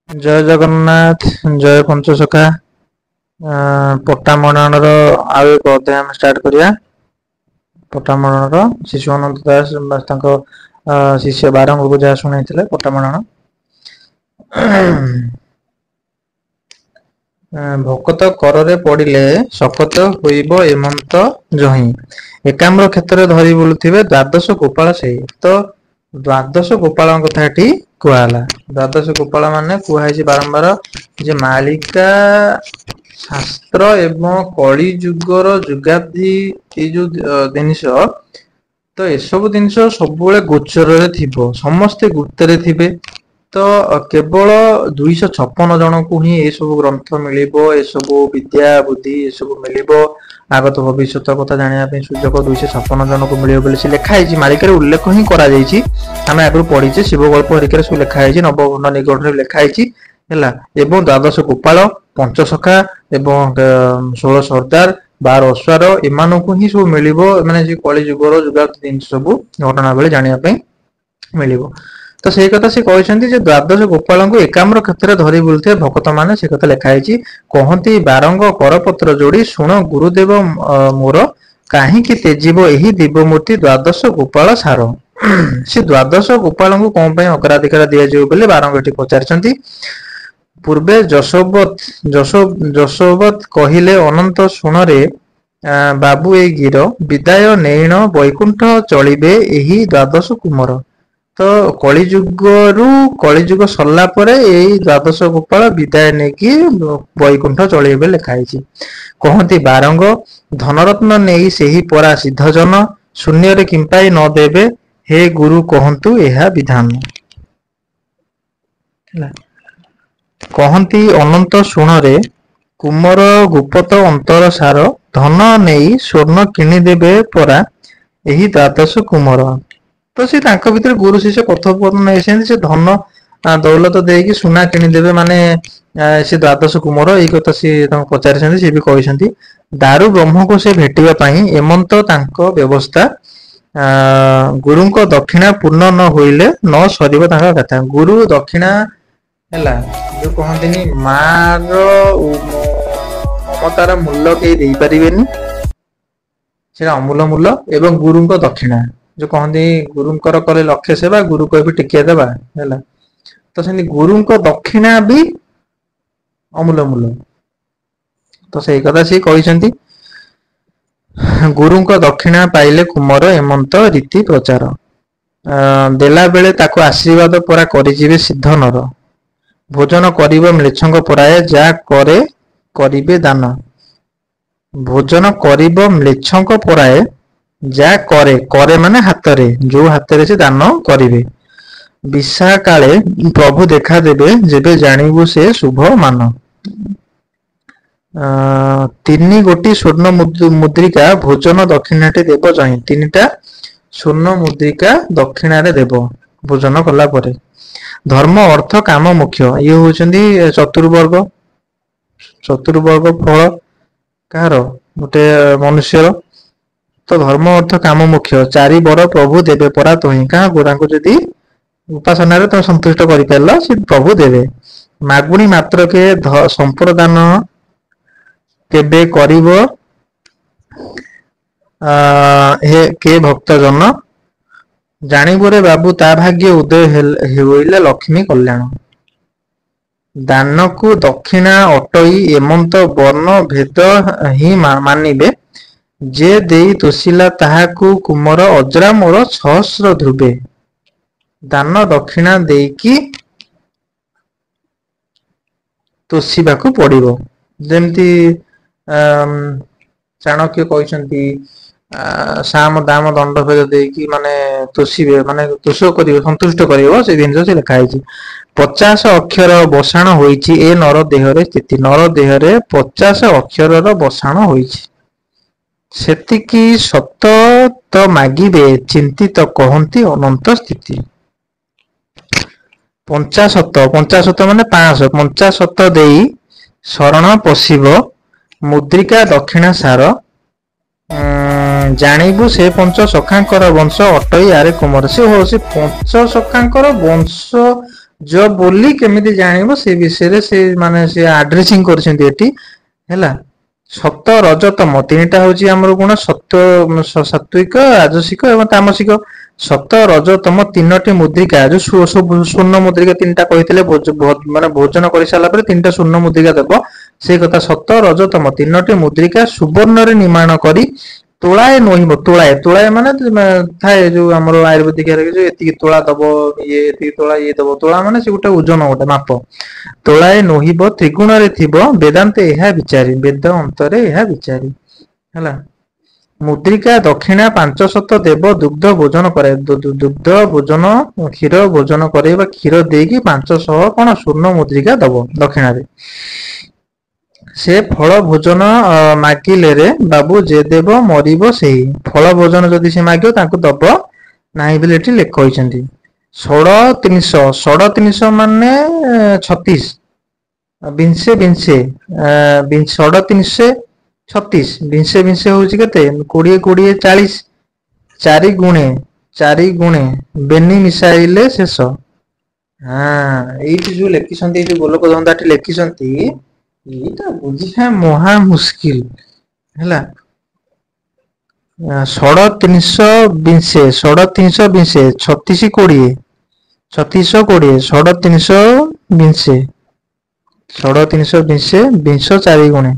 जय जगन्नाथ। जय पंचसखा। पट्टामणर आउ एक अध्याय आम स्टार्ट करिया। पट्टामणर शिशु अनंत दास शिष्य बारंग को जहाँ शुणी पट्टामण भकत करे पड़िले शपथ होइब एमंत जही एकाम्र क्षेत्र धरी बुलुथिबे द्वादश गोपाल से। तो द्वादश गोपाल कथा ये कहला। द्वादश गोपाल माने कहु बारंबार जे मालिका शास्त्र एवं कली जुगर जुगाब्दी ये जो जिनिस तो एसबू जिनस सब गोचर थिबो समस्ते गुप्त थिबे। तो केवल 256 जन को ही ये सब ग्रंथ मिल सब विद्या बुद्धि ये सब मिल आगत भविष्य कथा जानापी सुजोग 256 जन को मिले से लिखाई मालिकार उल्लेख ही आम आगु पढ़ीचे शिवगल्प हरिकार सब लिखाई नवघन निगढ़ लिखाई एवं द्वादश गोपाल पंचसखा एवं 16 सरदार 12 अश्वार एमान को ही सब मिल माने कली जुगर जुगा जिन सब घटना बेले जानापी मिल। तो से कथा से कहते द्वादश गोपाल को एकाम्र क्षेत्र धरी बुलुथे भक्त माने से कथा लिखाई कहती बारंग करपत्र जोड़ी शुण गुरुदेव मोर कहीं तेजीब यही दिव्यमूर्ति द्वादश गोपाल सार। से द्वादश गोपाल को कौन अग्राधिकार दिज्व बारंग पचारि पूर्वे जशोवत कहले अनंत शुणरे बाबू ए गिर विदाय नैण वैकुंठ चलिबे यही द्वादश कुमार। तो कलिजुग कलिजुग सरला परे यही द्वादश गोपाल विदाय नहीं कि वैकुंठ चलिबे लिखाई कहती बारंग धनरत्न नहीं से परा सिद्धजन शून्य रे किंपाई न देवे हे गुरु कहतु यह विधान। कहती अनंत शुणरे कुमर गुप्त अंतर सार धन नहीं स्वर्ण किनीदेवे परा यही द्वादश कुमार। तो सी भीतर गुरु शिष्य कथोपकथन से धन दौलत देकी सुना किनीदेवे माने से द्वादश कुमार यही कथा सी पचारि सी भी कहते दारु ब्रह्म को से भेटिबा एमंत तांको व्यवस्था गुरु को दक्षिणा पूर्ण न होइले न सरीब कथा। गुरु दक्षिणा है जो कहते मार ममतार मूल्य कई दे पारिबेनी से अमूल्य मूल्य एवं गुरु को दक्षिणा जो कहते गुरुंकर कले लक्ष्य सेवा गुरु को भी टिकिया देवा है। तो से गुरु को दक्षिणा भी अमूल्य मूल्य। तो से कथा सी कहते गुरु को दक्षिणा पाइले कुमार एमंत रीति प्रचार देला बेले ताको आशीर्वाद परा करिजिबे सिद्ध नर भोजन करिब म्लेच्छंग पराए जा करे करिबे दान भोजन करिब म्लेच्छंग पराए जा करे करे माने हाथ रे जो हाथ रे से दान करिवे विशा काले प्रभु देखा देबे जेबे जानिबु से शुभ मान। 3 गोटी स्वर्ण मुद्रिका भोजन दक्षिणाटे देव चाहे 3टा स्वर्ण मुद्रिका दक्षिणा रे देव भोजन कला परे। धर्म अर्थ काम मुख्य ये होचंदी चतुर्वर्ग फल कार गोटे मनुष्यर। तो धर्म अर्थ काम मुख्य 4 बर प्रभु देवे परा तुही क्या गोरा को जदि उपासना तुम संतुष्ट कर प्रभु देवे मागुणी मात्र के संप्रदान केबे करिवो के भक्त जन जानिबोरे बाबू ता भाग्य उदय होइले लक्ष्मी कल्याण। दान को दक्षिणा अटई एमंत वर्ण भेद ही मानिबे जे देई तोषिला ताहाकु कुमर अजरा मोर 600 ध्रुवे। दान दक्षिणा देकी तोषिबाकु पड़िबो जेमती चाणक्य कहते साम दाम दंड भेद देकी माने तोषिबे माने तोष करिवे संतुष्ट करिवो से दिन से लिखा है 50 अक्षर बसाण होईची ए नर देहरे स्थिति नर देहरे 50 अक्षर रो बसाण होईची सेतिकी सत तो मागिबे चिंतित कहती अनंत स्थिति। 50 माने 500 50 देई शरण पशिब मुद्रिका दक्षिणा सार जानिबु से पंच सखांकर वंश अटई आरे कुमार से हो से पंच सखांकर वंश ଜ ବୋଲି କେମିତି ଜାଣିବ ସେ ବିଷୟରେ ସେ ମାନେ ସେ ଆଡ୍ରେସିଂ କରିଛନ୍ତି ଏଠି ହେଲା। ସତ ରଜ ତମ ତିନିଟା ହଉଛି ଆମର ଗୁଣ ସାତ୍ଵିକ ରାଜସିକ ଏବଂ ତାମସିକ। ସତ ରଜ ତମ ତିନୋଟି ମୁଦ୍ରିକା ଯୋଉ ସ୍ୱର୍ଣ୍ଣ ମୁଦ୍ରିକା ତିନିଟା କହିଥିଲେ ମାନେ ଭୋଜନ କରିସାରିଲା ପରେ ତିନିଟା ସ୍ୱର୍ଣ୍ଣ ମୁଦ୍ରିକା ଦେବ। ସେଇ କଥା ସତ ରଜ ତମ ତିନୋଟି ମୁଦ୍ରିକା ସୁବର୍ଣ୍ଣରେ ନିମାଣ କରି ତୁଳାଏ ନୋହିବ ତୁଳାଏ ମାନେ ଥାଏ ଯୋଉ ଆମର ଆୟୁର୍ବେଦିକ ଯୋଉ ଏତିକି ତୋଳା ଦବ ଇଏ ଏତିକି ତୋଳା ଇଏ ଦବ ତୋଳା ମାନେ ସେ ଗୋଟେ ଓଜନ ଗୋଟେ ମାପ। ତୋଳାଏ ନୋହିବ ତ୍ରିଗୁଣରେ ଥିବ ବେଦାନ୍ତେ ଏହା ବିଚାରି ବେଦ ଅନ୍ତରେ ଏହା ବିଚାରି ହେଲା। ମୁଦ୍ରିକା ଦକ୍ଷିଣା ପାଞ୍ଚଶତ ଦେବ ଦୁଗ୍ଧ ଭୋଜନ କରେ ଦୁଗ୍ଧ ଭୋଜନ କ୍ଷୀର ଭୋଜନ କରେ ବା କ୍ଷୀର ଦେଇକି 500 କଣ ସ୍ୱର୍ଣ୍ଣ ମୁଦ୍ରିକା ଦବ ଦକ୍ଷିଣାରେ। ସେ ଫଳ ଭୋଜନ ମାଗିଲେରେ ବାବୁ ଯେ ଦେବ ମରିବ ସେଇ ଫଳ ଭୋଜନ ଯଦି ସେ ମାଗିବ ତାଙ୍କୁ ଦବ ନାହିଁ ବୋଲି ଏଠି କହିଛନ୍ତି। ଷଡ଼ ତିନିଶହ ମାନେ 36 ବିଂଶେ 36 ବିଂଶେ ହଉଛି କେତେ 20 20 40 ଚାରି ଗୁଣେ ବେନି ମିଶାଇଲେ ଶେଷ। ଏଇଠି ଯୋଉ ଲେଖିଛନ୍ତି ଏଇ ଯୋଉ ଗୋଲକ ଧନ୍ଦାଠି ଲେଖିଛନ୍ତି ଏଇଟା ବୁଝିବା ମହା ମୁସ୍କିଲ ହେଲା। ଷଡ଼ ତିନିଶହ ବିଂଶେ 36 20 ଷଡ଼ ତିନିଶହ ବିଂଶେ ବିଂଶ ଚାରିଗୁଣେ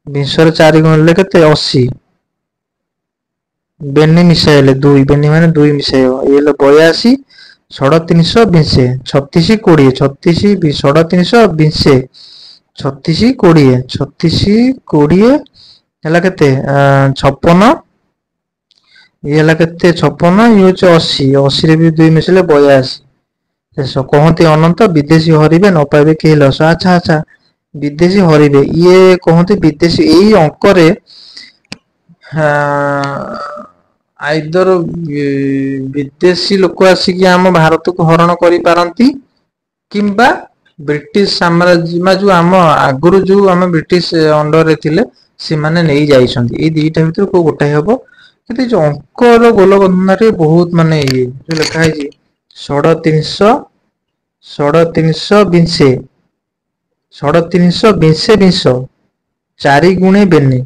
ବିଂଶରେ 4 ଗୁଣ ହେଲେ କେତେ 80 ବେନି ମିଶାଇଲେ 2 ବେନି ମାନେ 2 ମିଶାଇବ ଏଇ ହେଲେ 82 ଷଡ଼ ତିନିଶହ ବିଂଶେ 36 20 ଷଡ଼ ତିନିଶହ ବିଂଶେ 36 20 ହେଲା କେତେ 56 ଇଏ ହେଲା କେତେ 56 ଇଏ ହଉଛି 80 ରେ ବି 2 ମିଶିଲେ 82 ଶେଷ କହନ୍ତି ଅନନ୍ତ ବିଦେଶୀ ହରିବେ ନ ପାଇବେ କେହି ଲସ। ଆଚ୍ଛା ବିଦେଶୀ ହରିବେ ଇଏ କହନ୍ତି ବିଦେଶୀ ଏଇ ଅଙ୍କରେ ଆଇଦର ବିଦେଶୀ ଲୋକ ଆସିକି ଆମ ଭାରତକୁ ହରଣ କରିପାରନ୍ତି କିମ୍ବା ବ୍ରିଟିଶ ସାମ୍ରାଜ୍ୟ ଯୋଉ ଆମ ଆଗରୁ ଯୋଉ ଆମେ ବ୍ରିଟିଶ ଅଣ୍ଡରରେ ଥିଲେ ସେମାନେ ନେଇ ଯାଇଛନ୍ତି ଏଇ ଦିଟା ଭିତରୁ କୋଉ ଗୋଟାଏ ହବ। କିନ୍ତୁ ଯୋଉ ଅଙ୍କର ଗୋଲକ ଧନ୍ଦାରେ ବହୁତ ମାନେ ଇଏ ଯୋଉ ଲେଖା ହେଇଛି ଷଡ଼ ତିନିଶହ ବିଂଶେ ବିଂଶ 4 ଗୁଣେ ବେନି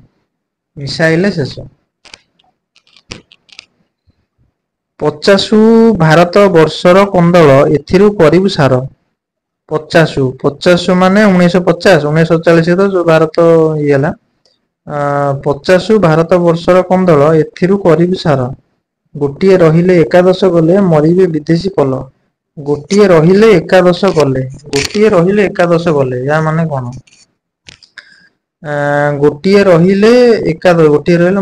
ମିଶାଇଲେ ଶେଷ। 50 ଭାରତ ବର୍ଷର କନ୍ଦଳ ଏଥିରୁ କରିବୁ ସାର। 50 ମାନେ 1950 1947 ତ ଯୋଉ ଭାରତ ଇଏ ହେଲା 50 ଭାରତ ବର୍ଷର କନ୍ଦଳ ଏଥିରୁ କରିବୁ ସାର। ଗୋଟିଏ ରହିଲେ ଏକାଦଶ ଗଲେ ମରିବେ ବିଦେଶୀ ପଲ। ଗୋଟିଏ ରହିଲେ ଏକାଦଶ ଗଲେ ୟା ମାନେ କଣ? ଗୋଟିଏ ରହିଲେ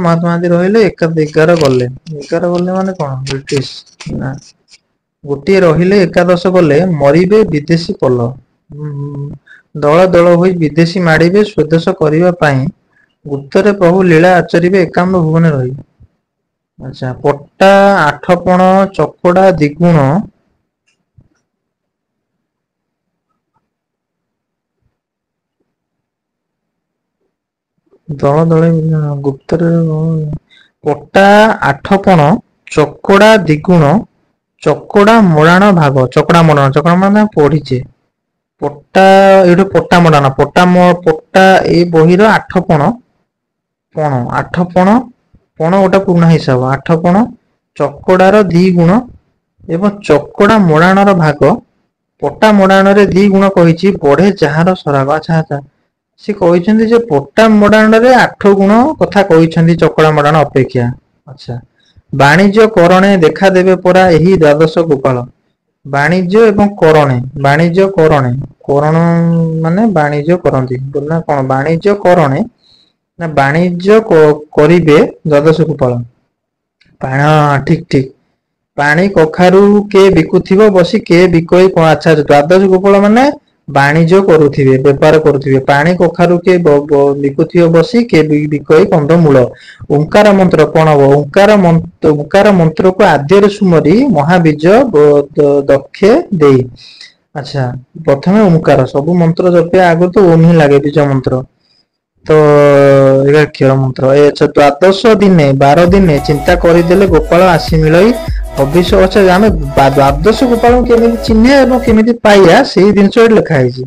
ମହାତ୍ମା ଗାନ୍ଧୀ ରହିଲେ 11 ଗଲେ 11 ଗଲେ ମାନେ କଣ ବ୍ରିଟିଶ ନା ଗୋଟିଏ ରହିଲେ ଏକାଦଶ ଗଲେ ମରିବେ ବିଦେଶୀ ପଲ। ଦଳ ଦଳ ହୋଇ ବିଦେଶୀ ମାଡିବେ ସ୍ୱଦେଶ କରିବା ପାଇଁ ଗୁପ୍ତରେ ପ୍ରଭୁ ଲୀଳା ଆଚରିବେ ଏକାମ୍ର ଭୁବନେ ରହି। ଆଚ୍ଛା ପଟ୍ଟା 8 ପଣ ଚକଡା ଦିଗୁଣ ଦଳ ଦଳ ଗୁପ୍ତରେ ପଟ୍ଟା 8 ପଣ ଚକଡା ଦିଗୁଣ ଚକଡା ମୋଡାଣ ଭାଗ ଚକଡା ମାନେ ପଢିଛେ ପଟ୍ଟା ଏଇଠୁ ପଟ୍ଟା ମଡାଣ ପଟ୍ଟା ଏଇ ବହିର 8 ପଣ 8 ପଣ ଗୋଟେ ପୁରୁଣା ହିସାବ 8 ପଣ ଚକଡାର 2 ଗୁଣ ଏବଂ ଚକଡା ମୋଡାଣର ଭାଗ ପଟ୍ଟା ମୋଡାଣରେ 2 ଗୁଣ କହିଛି ବଢେ ଯାହାର ସରାଗ। ଆଚ୍ଛା ସେ କହିଛନ୍ତି ଯେ ପଟ୍ଟା ମଡାଣରେ 8 ଗୁଣ କଥା କହିଛନ୍ତି ଚକଡା ମଡାଣ ଅପେକ୍ଷା। ଆଚ୍ଛା ବାଣିଜ୍ୟ କରଣେ ଦେଖାଦେବେ ପରା ଏହି ଦ୍ୱାଦଶ ଗୋପାଳ। ବାଣିଜ୍ୟ ଏବଂ କରଣ ମାନେ ବାଣିଜ୍ୟ କରନ୍ତି ନା କଣ ବାଣିଜ୍ୟ କରଣେ ନା ବାଣିଜ୍ୟ କରିବେ ଦ୍ୱାଦଶ ଗୋପାଳ। ଠିକ ପାଣି କଖାରୁ କିଏ ବିକୁଥିବ ବସି କିଏ ବିକୋଇ ଆଚ୍ଛା ଦ୍ୱାଦଶ ଗୋପାଳ ମାନେ ବାଣିଜ୍ୟ କରୁଥିବେ ବେପାର କରୁଥିବେ ପାଣି କଖାରୁ କିଏ ବିକୁଥିବ ବସି କିଏ ବିକୋଇ କନ୍ଧମୂଳ। ଓଙ୍କାର ମନ୍ତ୍ର କଣ ହବ ଓଙ୍କାର ମନ୍ତ୍ରକୁ ଆଦ୍ୟରେ ସୁମରି ମହାବୀଜ ଦକ୍ଷେ ଦେଇ। ଆଚ୍ଛା ପ୍ରଥମେ ଓଁକାର ସବୁ ମନ୍ତ୍ର ଜପିବା ଆଗରୁ ତ ଓମ୍ ହିଁ ଲାଗେ ବୀଜ ମନ୍ତ୍ର। ତ ଏଇଟା କ୍ଷର ମନ୍ତ୍ର ଦ୍ଵାଦଶ ଦିନେ 12 ଦିନେ ଚିନ୍ତା କରିଦେଲେ ଗୋପାଳ ଆସି ମିଳଇ ହବିଷ ଅଛି ଆମେ ଦ୍ୱାଦଶ ଗୋପାଳଙ୍କୁ କେମିତି ଚିହ୍ନିବା ଏବଂ କେମିତି ପାଇବା ସେଇ ଜିନିଷ ଏଠି ଲେଖା ହେଇଛି।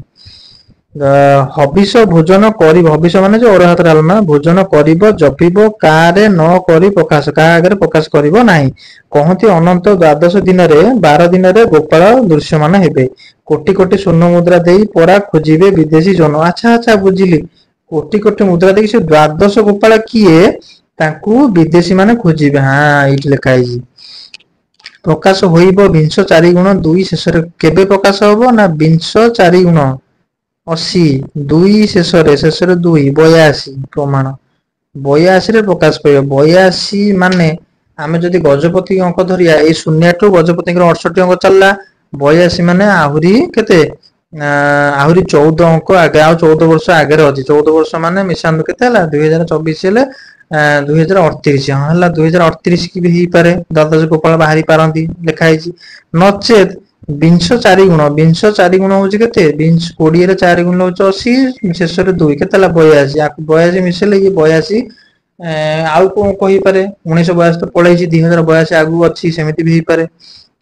ହବିଷ ଭୋଜନ କରିବ, ହବିଷ ମାନେ ଯୋଉ ଅରୁଆ ଭାତ ଡାଲମା ଭୋଜନ କରିବ ଜପିବ କାରେ ନ କରି ପ୍ରକାଶ, କାହା ଆଗରେ ପ୍ରକାଶ କରିବ ନାହିଁ। କହନ୍ତି ଅନନ୍ତ ଦ୍ୱାଦଶ ଦିନରେ 12 ଦିନରେ ଗୋପାଳ ଦୃଶ୍ୟମାନ ହେବେ। କୋଟି କୋଟି ସ୍ୱର୍ଣ୍ଣ ମୁଦ୍ରା ଦେଇ ପରା ଖୋଜିବେ ବିଦେଶୀ ଜନ। ଆଚ୍ଛା ଆଚ୍ଛା ବୁଝିଲି, କୋଟି କୋଟି ମୁଦ୍ରା ଦେଇକି ସେ ଦ୍ୱାଦଶ ଗୋପାଳ କିଏ ତାଙ୍କୁ ବିଦେଶୀ ମାନେ ଖୋଜିବେ। ହଁ ଏଇଠି ଲେଖା ହେଇଛି। ପ୍ରକାଶ ହୋଇବ ବିଂଶ 4 ଗୁଣ 2 ଶେଷରେ, କେବେ ପ୍ରକାଶ ହବ ନା ବିଂଶ 4 ଗୁଣ 80 2 ଶେଷରେ, ଶେଷରେ 2 82 ପ୍ରମାଣ 82 ରେ ପ୍ରକାଶ ପାଇବ। 82 ମାନେ ଆମେ ଯଦି ଗଜପତି ଅଙ୍କ ଧରିବା ଏଇ ଶୂନ୍ୟଠୁ ଗଜପତିଙ୍କର 68 ଅଙ୍କ ଚାଲିଲା, 82 ମାନେ ଆହୁରି କେତେ ଆହୁରି 14 ଅଙ୍କ ଆগে, ଆଉ 14 ବର୍ଷ ଆଗରେ ଅଛି। 14 ବର୍ଷ ମାନେ ମିଶାନ୍ତୁ କେତେ ହେଲା 2024 ହେଲେ 2038 ହଁ ହେଲା 2038 କି ବି ହେଇପାରେ ଦ୍ୱାଦଶ ଗୋପାଳ ବାହାରି ପାରନ୍ତି ଲେଖା ହେଇଛି। ନଚେତ ବିଂଶ 4 ଗୁଣ, ବିଂଶ 4 ଗୁଣ ହଉଛି କେତେ 20 ରେ 4 ଗୁଣ ହଉଛି 80 ଶେଷରେ 2 କେତେ ହେଲା 82, 82 ମିଶେଇଲେ ଇଏ 82 ଆଉ କଣ କହିପାରେ 1982 ତ ପଳେଇଛି 2082 ଆଗକୁ ଅଛି, ସେମିତି ବି ହେଇପାରେ।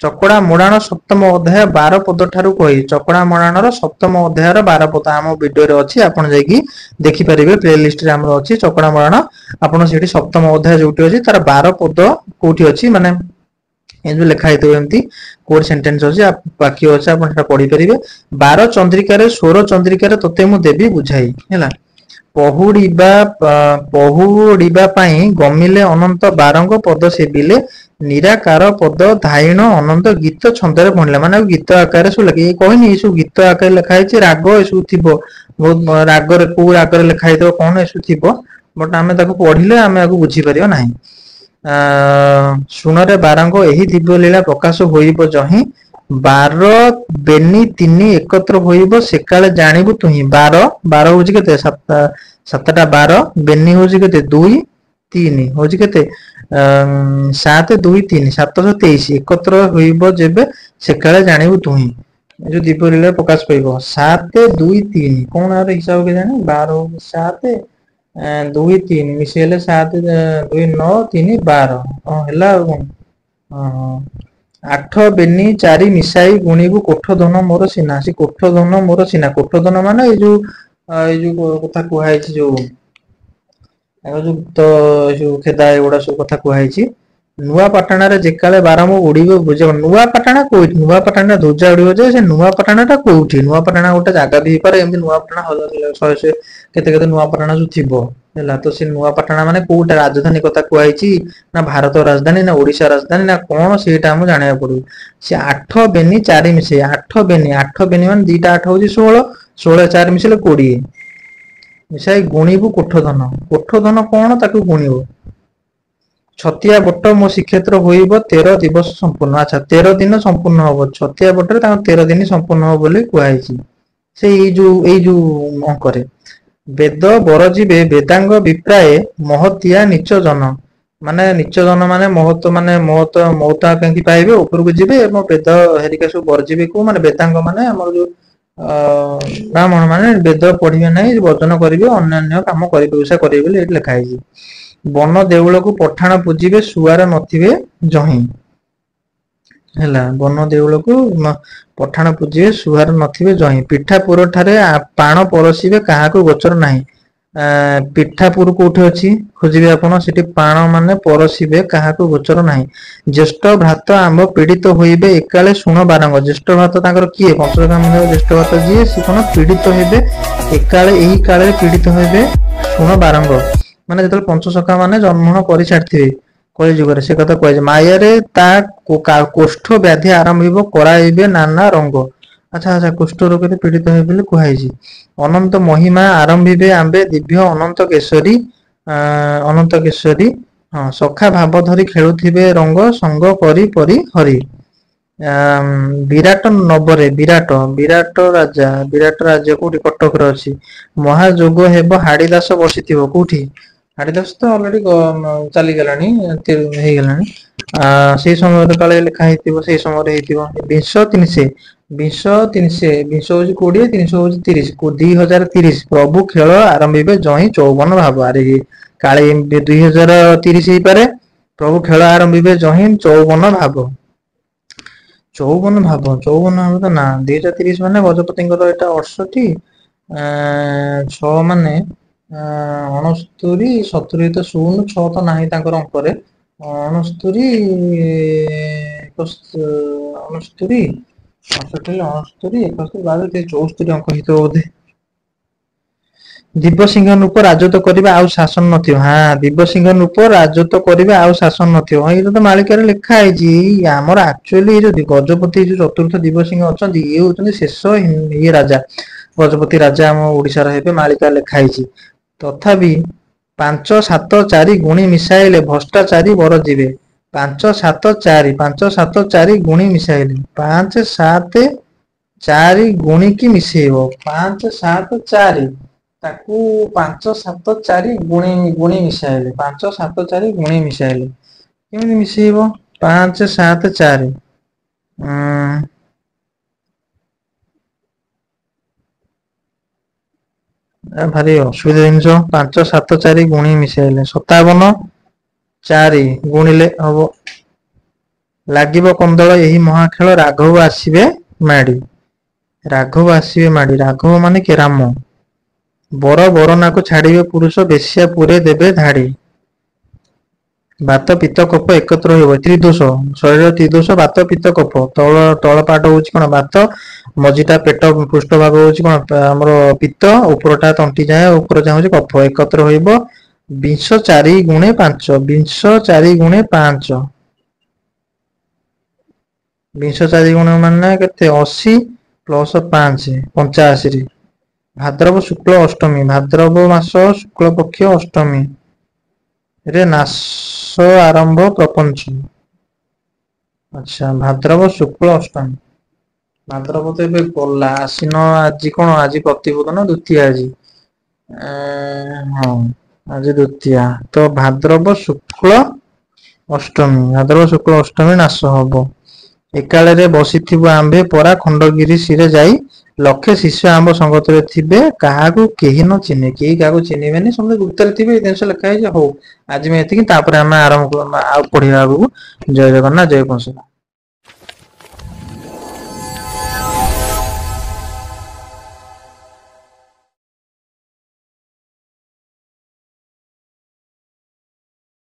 ଚକଡା ମୋଡାଣ ସପ୍ତମ ଅଧ୍ୟାୟ 12 ପଦ ଠାରୁ କହି, ଚକଡା ମୋଡାଣର ସପ୍ତମ ଅଧ୍ୟାୟର 12 ପଦ ଆମ ଭିଡିଓରେ ଅଛି, ଆପଣ ଯାଇକି ଦେଖିପାରିବେ ପ୍ଲେ ଲିଷ୍ଟରେ ଆମର ଅଛି ଚକଡା ମୋଡାଣ। ଆପଣ ସେଠି ସପ୍ତମ ଅଧ୍ୟାୟ ଯୋଉଠି ଅଛି ତାର 12 ପଦ କୋଉଠି ଅଛି ମାନେ ଏ ଯୋଉ ଲେଖା ହେଇଥିବ ଏମିତି କୋଡ ସେଣ୍ଟେନ୍ସ ଅଛି ବାକ୍ୟ ଅଛି, ଆପଣ ସେଟା ପଢିପାରିବେ। 12 ଚନ୍ଦ୍ରିକାରେ 16 ଚନ୍ଦ୍ରିକାରେ ତତେ ମୁଁ ଦେବି ବୁଝାଇ ହେଲା। ପହୁଡିବା ପାଇଁ ଗମିଲେ ଅନନ୍ତ 12ଙ୍କ ପଦ ସେବିଲେ, ନିରାକାର ପଦ ଧାଇଣ ଅନନ୍ତ ଗୀତ ଛନ୍ଦରେ ଭଣିଲା। ମାନେ ଗୀତ ଆକାରରେ ସବୁ ଲେଖା କହିନି ଏଇ ସବୁ ଗୀତ ଆକାରରେ ଲେଖା ହେଇଛି, ରାଗ ଏସବୁ ଥିବ ବହୁତ ରାଗରେ, କୋଉ ରାଗରେ ଲେଖା ହେଇଥିବ କଣ ଏସବୁ ଥିବ, ବଟ ଆମେ ତାକୁ ପଢିଲେ ଆମେ ଆକୁ ବୁଝିପାରିବା ନାହିଁ। ଶୁଣରେ 12ଙ୍କ ଏହି ଦିବ୍ୟ ଲୀଳା ପ୍ରକାଶ ହୋଇବ ଯହିଁ, 12 ବେନି 3 ଏକତ୍ର ହୋଇବ ସେକାଳେ ଜାଣିବୁ ତୁହି। 12 ହଉଛି କେତେ 7ଟା 12 ବେନି ହଉଛି କେତେ 2 3 ହଉଛି କେତେ 7 2 3 723 ଏକତ୍ର ହୋଇବ ଯେବେ ସେକାଳେ ଜାଣିବୁ ତୁହି। ଏ ଯୋଉ ଦିବ୍ୟ ଲୀଳା ପ୍ରକାଶ ପାଇବ 7 2 3 କଣ ଆର ହିସାବ କେଜାଣି 12 7 2 3 ମିଶେଇଲେ 7 2 9 3 12 ହଁ ହେଲା ଆଉ କଣ। 8 ବେନି 4 ମିଶାଇ ଗୁଣିବୁ କୋଠ ଧନ ମୋର ସିନା। ସେ କୋଠ ଧନ ମୋର ସିନା, କୋଠ ଧନ ମାନେ ଏଇ ଯୋଉ କଥା କୁହାଯାଇଛି ଯୋଉ ତ ଯୋଉ ଖେଦା ଏଗୁଡା ସବୁ କଥା କୁହାଯାଇଛି। ନୂଆ ପାଟଣାରେ ଯେକାଳେ ବାରମ ଉଡିବ ଭୁଜ, ନୂଆ ପାଟଣା କୋଉଠି ନୂଆ ପାଟଣା ଧ୍ୱଜା ଉଡିବ ଯେ ସେ ନୂଆ ପାଟଣା ଟା କୋଉଠି, ନୂଆ ପାଟଣା ଗୋଟେ ଜାଗା ବି ହେଇପାରେ, ଏମିତି ନୂଆ ପାଟଣା ଶହେ କେତେ କେତେ ନୂଆ ପାଟଣା ସବୁ ଥିବ ହେଲା। ତ ସେ ନୂଆ ପାଟଣା ମାନେ କୋଉଟା ରାଜଧାନୀ କଥା କୁହାଯାଇଛି ନା ଭାରତ ରାଜଧାନୀ ନା ଓଡିଶା ରାଜଧାନୀ ନା କଣ ସେଇଟା ଆମକୁ ଜାଣିବାକୁ ପଡିବ। ସେ 8 ବେନି 4 ମିଶେଇ 8 ବେନି ମାନେ 2ଟା 8 ହଉଛି 16, 16 4 ମିଶେଇଲେ 20 ମିଶାଇ ଗୁଣିବୁ କୋଠ ଧନ। କୋଠ ଧନ କଣ ତାକୁ ଗୁଣିବୁ। ଛତିଆ ବଟ ମୋ ଶ୍ରୀକ୍ଷେତ୍ର ହୋଇବ 13 ଦିବସ ସମ୍ପୂର୍ଣ୍ଣ। ଆଚ୍ଛା 13 ଦିନ ସମ୍ପୂର୍ଣ୍ଣ ହବ, ଛତିଆ ବଟରେ ତାଙ୍କ 13 ଦିନ ସମ୍ପୂର୍ଣ୍ଣ ହବ ବୋଲି କୁହାଯାଇଛି। ସେ ଏଇ ଯୋଉ ଅଙ୍କରେ ବେଦ ବରଯିବେ ବେଦାଙ୍ଗ ବିପ୍ରାଏ ମହତିଆ ନିଚ ଜନ। ମାନେ ନିଚ ଜନ ମାନେ ମହତ କେମିତି ପାଇବେ ଉପରକୁ ଯିବେ ଏବଂ ବେଦ ହେରିକା ସବୁ ବରଯିବେ କୁ ମାନେ ବେଦାଙ୍ଗ ମାନେ ଆମର ଯୋଉ ବ୍ରାହ୍ମଣ ମାନେ ବେଦ ପଢିବେ ନାହିଁ, ବର୍ଜନ କରିବେ, ଅନ୍ୟାନ୍ୟ କାମ କରିବେ ଓଷା କରିବେ ବୋଲି ଏଇଠି ଲେଖା ହେଇଛି। ବନ ଦେଉଳକୁ ପଠାଣ ପୂଜିବେ ସୁଆର ନଥିବେ ଯହିଁ ହେଲା। ବନ ଦେଉଳକୁ ପଠାଣ ପୂଜିବେ ସୁଆର ନଥିବେ ଯହିଁ। ପିଠାପୁର ଠାରେ ପାଣ ପରସିବେ କାହାକୁ ଗୋଚର ନାହିଁ। ପିଠାପୁର କୋଉଠି ଅଛି ଖୋଜିବେ ଆପଣ, ସେଠି ପାଣ ମାନେ ପରସିବେ କାହାକୁ ଗୋଚର ନାହିଁ। ଜ୍ୟେଷ୍ଠ ଭ୍ରାତ ଆମ୍ଭ ପୀଡିତ ହୋଇବେ ଏକାଳେ ଶୁଣ 12ଙ୍କ। ଜ୍ୟେଷ୍ଠ ଭ୍ରାତ ତାଙ୍କର କିଏ ପଞ୍ଚସଖା ଜ୍ୟେଷ୍ଠ ଭ୍ରାତ ଯିଏ ସେ କଣ ପୀଡିତ ହେବେ ଏକାଳେ, ଏହି କାଳରେ ପୀଡିତ ହେବେ ଶୁଣ 12ଙ୍କ। ମାନେ ଯେତେବେଳେ ପଞ୍ଚସଖା ମାନେ ଜନ୍ମ କରିସାରିଥିବେ କଳି ଯୁଗରେ ସେ କଥା କୁହାଯାଏ। ମାୟାରେ ତା କୋଷ୍ଠ ବ୍ୟାଧି ଆରମ୍ଭିବ କରାଇବେ ନାନା ରଙ୍ଗ। ଆଚ୍ଛା ଆଚ୍ଛା କୁଷ୍ଠ ରୋଗରେ ପୀଡିତ ହେବେ ବୋଲି କୁହାଯାଇଛି। ଅନନ୍ତ ମହିମା ଆରମ୍ଭିବେ ଆମ୍ଭେ ଦିବ୍ୟ ଅନନ୍ତ କେଶରୀ, ଅନନ୍ତ କେଶରୀ ହଁ ସଖା ଭାବ ଧରି ଖେଳୁଥିବେ ରଙ୍ଗ ସଙ୍ଗ କରି ପରି ହରି। ବିରାଟ ନବରେ ବିରାଟ ରାଜ୍ୟ କୋଉଠି କଟକରେ ଅଛି। ମହାଯୋଗ ହେବ ହାଡିଦାସ ବସିଥିବ କୋଉଠି, ହାଡିଦାସ ତ ଅଲରେଡି ଚାଲିଗଲାଣି ହେଇଗଲାଣି। ସେଇ ସମୟରେ କାଳେ ଲେଖା ହେଇଥିବ, ସେଇ ସମୟରେ ହେଇଥିବ। ବିଂଶ 300 ହଉଛି 20 300 ହଉଛି 30 2030 ପ୍ରଭୁ ଖେଳ ଆରମ୍ଭିବେ ଯହିଁ ଚୌବନ ଭାବ। ଆରେ କାଳେ 2030 ହେଇପାରେ ପ୍ରଭୁ ଖେଳ ଆରମ୍ଭିବେ ଯହିଁ ଚଉବନ ଭାବ। ଚଉବନ ଭାବ ତ ନା 230 ମାନେ ଗଜପତିଙ୍କର ଏଇଟା 68, 6 ମାନେ 69, 70 ତ 0, 6 ତ ନାହିଁ ତାଙ୍କର ଅଙ୍କରେ, 69, 69, 68, 69, 71, 72, 64 ଅଙ୍କ ହେଇଥିବ ବୋଧେ। ଦିବ୍ୟସିଂହ ନୃପ ରାଜତ୍ୱ କରିବା ଆଉ ଶାସନ ନଥିବ। ହଁ, ଦିବ୍ୟସିଂହ ନୃପ ରାଜତ୍ୱ କରିବା ଆଉ ଶାସନ ନଥିବ। ହଁ, ଏଇଟା ତ ମାଳିକାରେ ଲେଖା ହେଇଛି। ଆମର ଆକ୍ଚୁଆଲି ଏଇ ଯୋଉ ଗଜପତି ଯୋଉ ଚତୁର୍ଥ ଦିବ୍ୟସିଂହ ଅଛନ୍ତି, ଇଏ ହଉଛନ୍ତି ଶେଷ ଇଏ ରାଜା, ଗଜପତି ରାଜା ଆମ ଓଡିଶାର ହେବେ, ମାଳିକା ଲେଖା ହେଇଛି। ତଥାପି 5, 7, 4 ଗୁଣି ମିଶାଇଲେ ଭ୍ରଷ୍ଟାଚାରୀ ବର ଯିବେ। 5, 7, 4, 5, 7, 4 ଗୁଣି ମିଶାଇଲେ, 5, 7, 4 ଗୁଣିକି ମିଶେଇବ, 5, 7, 4 ତାକୁ 5, 7, 4 ଗୁଣି ମିଶାଇଲେ, 5, 7, 4 ଗୁଣି ମିଶାଇଲେ କେମିତି ମିଶେଇବ? 5, 7, 4 ଭାରି ଅସୁବିଧା ଜିନିଷ। 5, 7, 4 ଗୁଣି ମିଶାଇଲେ 57, 4 ଗୁଣିଲେ ହବ। ଲାଗିବ କନ୍ଦଳ ଏହି ମହାଖେଳ, ରାଘବ ଆସିବେ ମାଡି। ରାଘବ ଆସିବେ ମାଡି, ରାଘବ ମାନେ କି ରାମ। ବର ବରନାକୁ ଛାଡିବେ ପୁରୁଷ, ବେଶ୍ୟା ପୁରେ ଦେବେ ଧାଡି। ବାତ ପିତ୍ତ କଫ ଏକତ୍ର ହେବ, ତ୍ରିଦୋଷ, ଶରୀର ତ୍ରିଦୋଷ, ବାତ ପିତ୍ତ କଫ। ତଳ ପାଟ ହଉଛି କଣ ବାତ, ମଝିଟା ପେଟ ପୃଷ୍ଠ ଭାଗ ହଉଛି କଣ ଆମର ପିତ୍ତ, ଉପରଟା ତଣ୍ଟି ଯାଏ, ଉପର ଯାଏ ହଉଛି କଫ, ଏକତ୍ର ହୋଇବ। 20, 4 ଗୁଣେ 5, 20, 4 ଗୁଣେ 5, 20, 4 ଗୁଣ ମାନେ କେତେ? 80 ପ୍ଲସ 5 85। ଭାଦ୍ରବ ଶୁକ୍ଳ ଅଷ୍ଟମୀ, ଭାଦ୍ରବ ମାସ ଶୁକ୍ଳ ପକ୍ଷ ଅଷ୍ଟମୀ ରେ ନାଶ ଆରମ୍ଭ ପ୍ରପଞ୍ଚ। ଆଚ୍ଛା, ଭାଦ୍ରବ ଶୁକ୍ଳ ଅଷ୍ଟମୀ। ଭାଦ୍ରବ ତ ଏବେ ଗଲା, ଆଶ୍ଵିନ ଆଜି କଣ? ଆଜି ପ୍ରତିପଦ ନା ଦ୍ଵିତୀୟା ଆଜି? ହଁ, ଆଜି ଦ୍ଵିତୀୟା। ତ ଭାଦ୍ରବ ଶୁକ୍ଳ ଅଷ୍ଟମୀ, ଭାଦ୍ରବ ଶୁକ୍ଳ ଅଷ୍ଟମୀ ନାଶ ହବ। ଏକାଳରେ ବସିଥିବ ଆମ୍ଭେ ପରା, ଖଣ୍ଡଗିରି ଶିରେ ଯାଇ, ଲକ୍ଷେ ଶିଷ୍ୟ ଆମ୍ଭ ସଙ୍ଗତରେ ଥିବେ, କାହାକୁ କେହି ନ ଚିହ୍ନେ। କେହି କାହାକୁ ଚିହ୍ନିବେନି, ସମସ୍ତେ ଗୁପ୍ତରେ ଥିବେ। ଏଇ ଜିନିଷ ଲେଖା ହେଇଛି। ହଉ, ଆଜି ମୁଁ ଏତିକି, ତାପରେ ଆମେ ଆରମ୍ଭ ଆଉ ପଢିବା ଆଗକୁ। ଜୟ ଜଗନ୍ନାଥ, ଜୟ କଂସ।